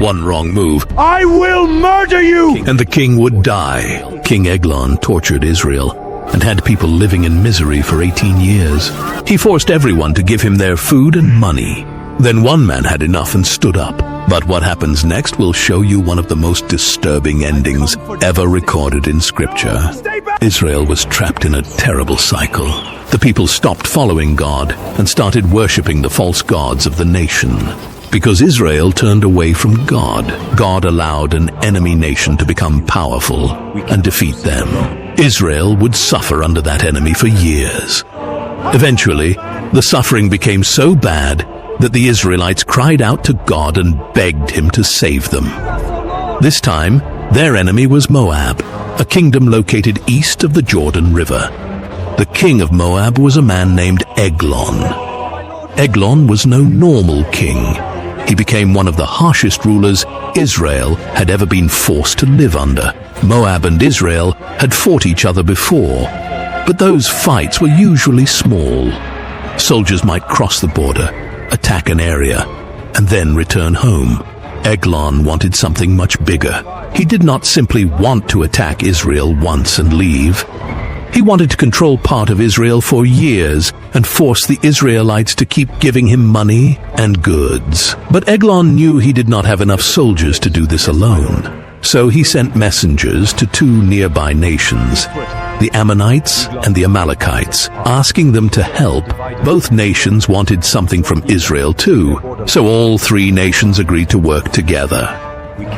One wrong move, I will murder you! and the king would die. King Eglon tortured Israel and had people living in misery for 18 years. He forced everyone to give him their food and money. Then one man had enough and stood up. But what happens next will show you one of the most disturbing endings ever recorded in Scripture. Israel was trapped in a terrible cycle. The people stopped following God and started worshipping the false gods of the nation. Because Israel turned away from God, God allowed an enemy nation to become powerful and defeat them. Israel would suffer under that enemy for years. Eventually, the suffering became so bad that the Israelites cried out to God and begged him to save them. This time, their enemy was Moab, a kingdom located east of the Jordan River. The king of Moab was a man named Eglon. Eglon was no normal king. He became one of the harshest rulers Israel had ever been forced to live under. Moab and Israel had fought each other before, but those fights were usually small. Soldiers might cross the border, attack an area, and then return home. Eglon wanted something much bigger. He did not simply want to attack Israel once and leave. He wanted to control part of Israel for years and force the Israelites to keep giving him money and goods. But Eglon knew he did not have enough soldiers to do this alone. So he sent messengers to two nearby nations, the Ammonites and the Amalekites, asking them to help. Both nations wanted something from Israel too, so all three nations agreed to work together.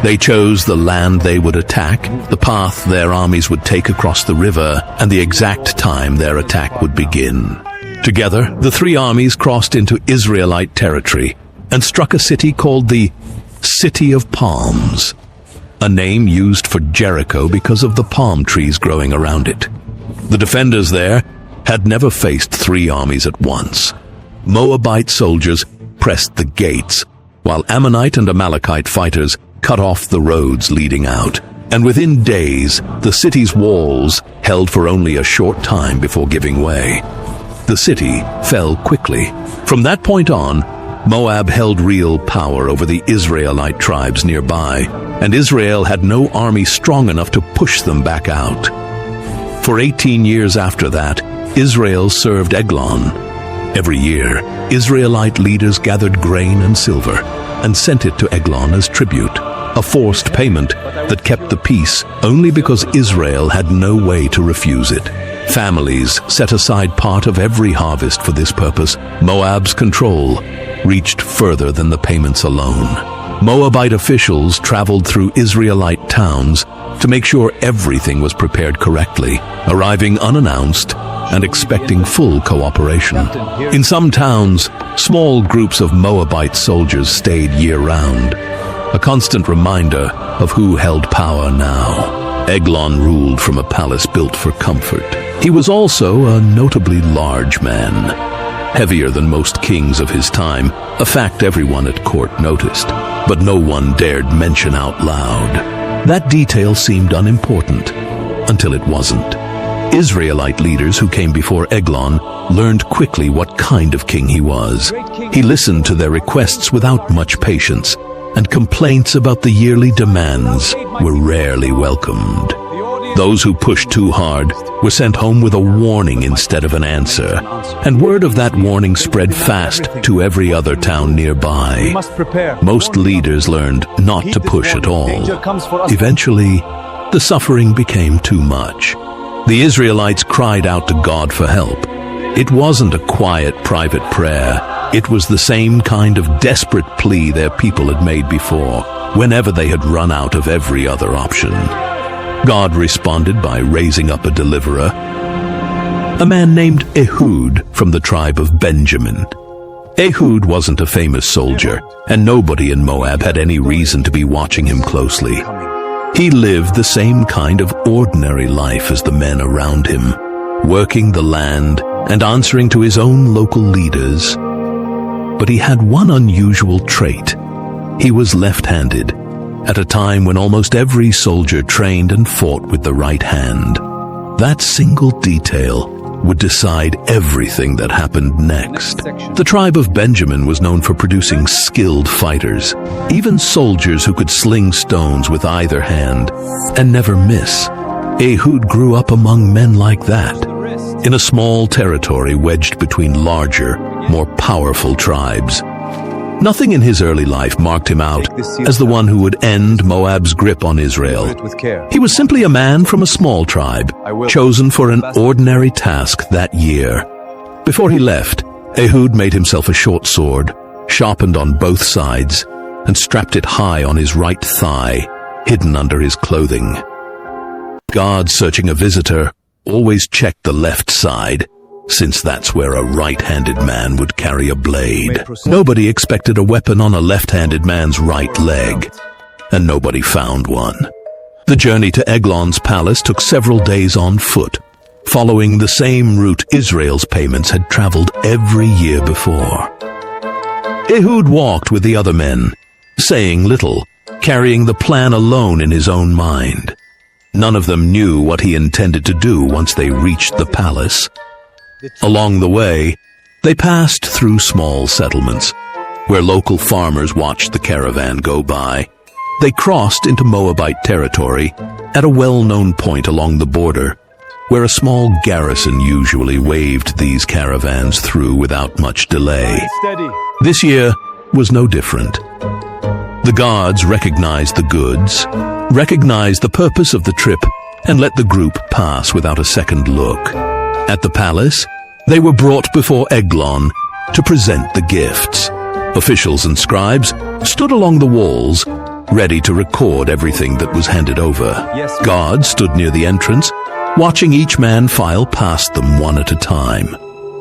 They chose the land they would attack, the path their armies would take across the river, and the exact time their attack would begin. Together, the three armies crossed into Israelite territory and struck a city called the City of Palms, a name used for Jericho because of the palm trees growing around it. The defenders there had never faced three armies at once. Moabite soldiers pressed the gates, while Ammonite and Amalekite fighters cut off the roads leading out. And within days, the city's walls held for only a short time before giving way. The city fell quickly. From that point on, Moab held real power over the Israelite tribes nearby, and Israel had no army strong enough to push them back out. For 18 years after that, Israel served Eglon. Every year, Israelite leaders gathered grain and silver and sent it to Eglon as tribute, a forced payment that kept the peace only because Israel had no way to refuse it. Families set aside part of every harvest for this purpose. Moab's control reached further than the payments alone. Moabite officials traveled through Israelite towns to make sure everything was prepared correctly, arriving unannounced and expecting full cooperation. In some towns, small groups of Moabite soldiers stayed year-round, a constant reminder of who held power now. Eglon ruled from a palace built for comfort. He was also a notably large man, heavier than most kings of his time, a fact everyone at court noticed, but no one dared mention out loud. That detail seemed unimportant until it wasn't. Israelite leaders who came before Eglon learned quickly what kind of king he was. He listened to their requests without much patience, and complaints about the yearly demands were rarely welcomed. Those who pushed too hard were sent home with a warning instead of an answer, and word of that warning spread fast to every other town nearby. Most leaders learned not to push at all. Eventually, the suffering became too much. The Israelites cried out to God for help. It wasn't a quiet, private prayer. It was the same kind of desperate plea their people had made before, whenever they had run out of every other option. God responded by raising up a deliverer, a man named Ehud from the tribe of Benjamin. Ehud wasn't a famous soldier, and nobody in Moab had any reason to be watching him closely. He lived the same kind of ordinary life as the men around him, working the land and answering to his own local leaders. But he had one unusual trait. He was left-handed, at a time when almost every soldier trained and fought with the right hand. That single detail would decide everything that happened next. The tribe of Benjamin was known for producing skilled fighters, even soldiers who could sling stones with either hand and never miss. Ehud grew up among men like that, in a small territory wedged between larger, more powerful tribes. Nothing in his early life marked him out as the one who would end Moab's grip on Israel. He was simply a man from a small tribe, chosen for an ordinary task that year. Before he left, Ehud made himself a short sword, sharpened on both sides, and strapped it high on his right thigh, hidden under his clothing. God, searching a visitor, always checked the left side, since that's where a right-handed man would carry a blade. Nobody expected a weapon on a left-handed man's right leg, and nobody found one. The journey to Eglon's palace took several days on foot, following the same route Israel's payments had traveled every year before. Ehud walked with the other men, saying little, carrying the plan alone in his own mind. None of them knew what he intended to do once they reached the palace. Along the way, they passed through small settlements, where local farmers watched the caravan go by. They crossed into Moabite territory at a well-known point along the border, where a small garrison usually waved these caravans through without much delay. This year was no different. The gods recognized the goods, recognized the purpose of the trip, and let the group pass without a second look. At the palace, they were brought before Eglon to present the gifts. Officials and scribes stood along the walls, ready to record everything that was handed over. Guards stood near the entrance, watching each man file past them one at a time.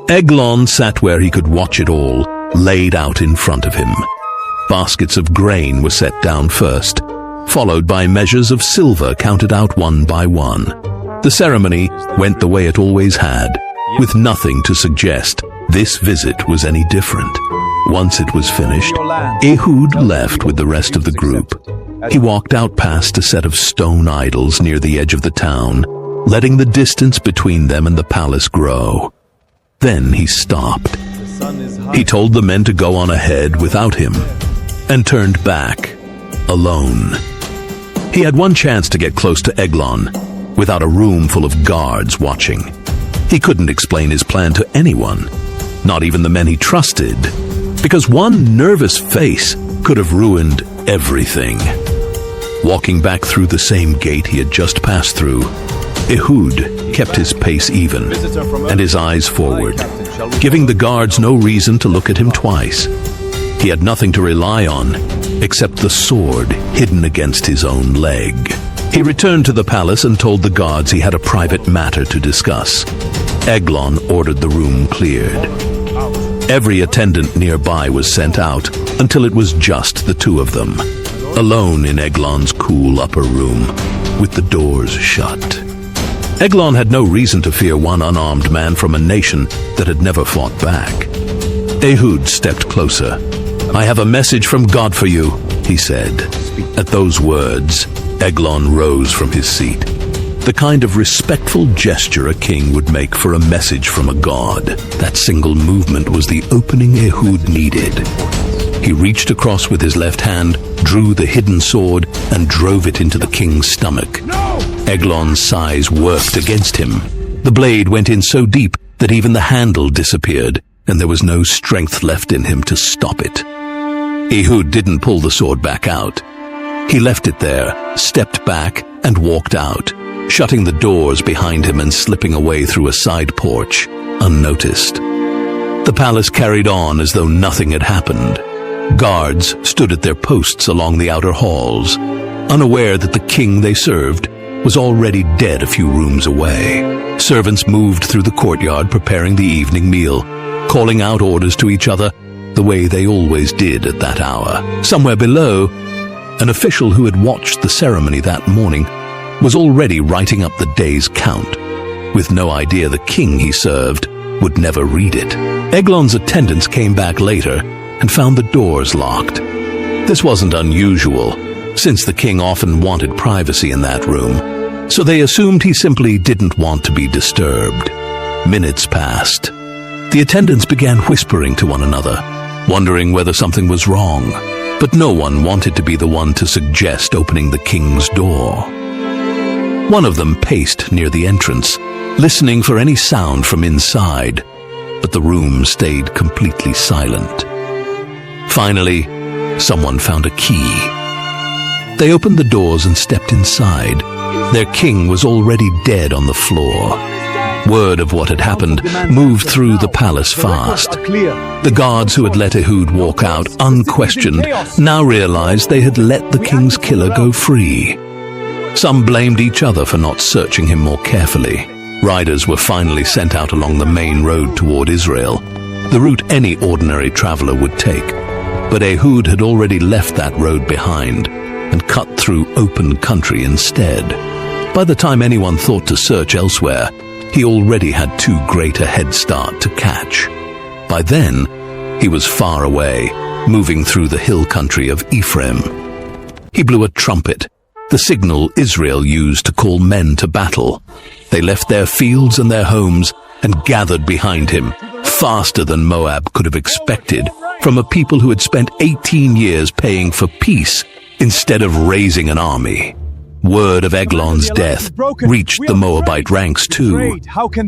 Eglon sat where he could watch it all, laid out in front of him. Baskets of grain were set down first, followed by measures of silver counted out one by one. The ceremony went the way it always had, with nothing to suggest this visit was any different. Once it was finished, Ehud left with the rest of the group. He walked out past a set of stone idols near the edge of the town, letting the distance between them and the palace grow. Then he stopped. He told the men to go on ahead without him, and turned back, alone. He had one chance to get close to Eglon, without a room full of guards watching. He couldn't explain his plan to anyone, not even the men he trusted, because one nervous face could have ruined everything. Walking back through the same gate he had just passed through, Ehud kept his pace even, and his eyes forward, giving the guards no reason to look at him twice. He had nothing to rely on, except the sword hidden against his own leg. He returned to the palace and told the guards he had a private matter to discuss. Eglon ordered the room cleared. Every attendant nearby was sent out until it was just the two of them, alone in Eglon's cool upper room, with the doors shut. Eglon had no reason to fear one unarmed man from a nation that had never fought back. Ehud stepped closer. "I have a message from God for you," he said. At those words, Eglon rose from his seat. The kind of respectful gesture a king would make for a message from a god. That single movement was the opening Ehud needed. He reached across with his left hand, drew the hidden sword, and drove it into the king's stomach. Eglon's size worked against him. The blade went in so deep that even the handle disappeared, and there was no strength left in him to stop it. Ehud didn't pull the sword back out. He left it there, stepped back, and walked out, shutting the doors behind him and slipping away through a side porch, unnoticed. The palace carried on as though nothing had happened. Guards stood at their posts along the outer halls, unaware that the king they served was already dead a few rooms away. Servants moved through the courtyard preparing the evening meal, calling out orders to each other the way they always did at that hour. Somewhere below, an official who had watched the ceremony that morning was already writing up the day's count, with no idea the king he served would never read it. Eglon's attendants came back later and found the doors locked. This wasn't unusual, since the king often wanted privacy in that room, so they assumed he simply didn't want to be disturbed. Minutes passed. The attendants began whispering to one another, wondering whether something was wrong, but no one wanted to be the one to suggest opening the king's door. One of them paced near the entrance, listening for any sound from inside, but the room stayed completely silent. Finally, someone found a key. They opened the doors and stepped inside. Their king was already dead on the floor. Word of what had happened moved through the palace fast. The guards who had let Ehud walk out unquestioned now realized they had let the king's killer go free. Some blamed each other for not searching him more carefully. Riders were finally sent out along the main road toward Israel, the route any ordinary traveler would take. But Ehud had already left that road behind and cut through open country instead. By the time anyone thought to search elsewhere, he already had too great a head start to catch. By then, he was far away, moving through the hill country of Ephraim. He blew a trumpet, the signal Israel used to call men to battle. They left their fields and their homes and gathered behind him, faster than Moab could have expected from a people who had spent 18 years paying for peace instead of raising an army. Word of Eglon's death reached the Moabite ranks too,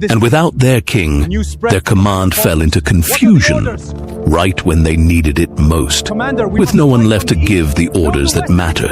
and without their king, their command fell into confusion right when they needed it most, with no one left to give the orders that mattered.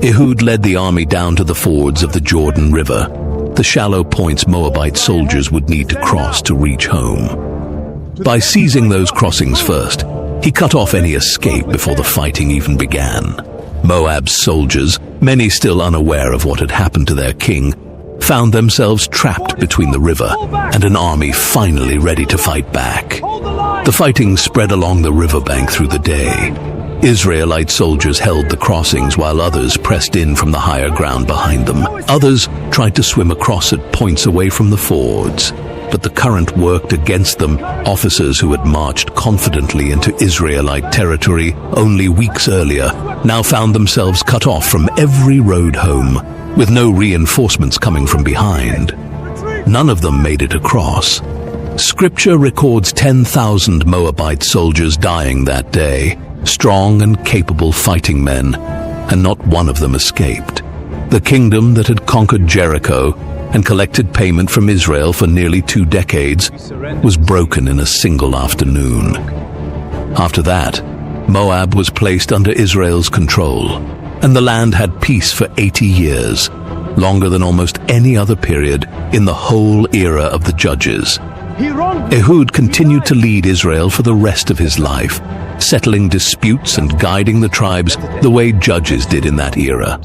Ehud led the army down to the fords of the Jordan River, the shallow points Moabite soldiers would need to cross to reach home. By seizing those crossings first, he cut off any escape before the fighting even began. Moab's soldiers, many still unaware of what had happened to their king, found themselves trapped between the river and an army finally ready to fight back. The fighting spread along the riverbank through the day. Israelite soldiers held the crossings while others pressed in from the higher ground behind them. Others tried to swim across at points away from the fords, but the current worked against them. Officers who had marched confidently into Israelite territory only weeks earlier now found themselves cut off from every road home, with no reinforcements coming from behind. None of them made it across. Scripture records 10,000 Moabite soldiers dying that day, strong and capable fighting men, and not one of them escaped. The kingdom that had conquered Jericho and collected payment from Israel for nearly 2 decades was broken in a single afternoon. After that, Moab was placed under Israel's control, and the land had peace for 80 years, longer than almost any other period in the whole era of the judges. Ehud continued to lead Israel for the rest of his life, settling disputes and guiding the tribes the way judges did in that era.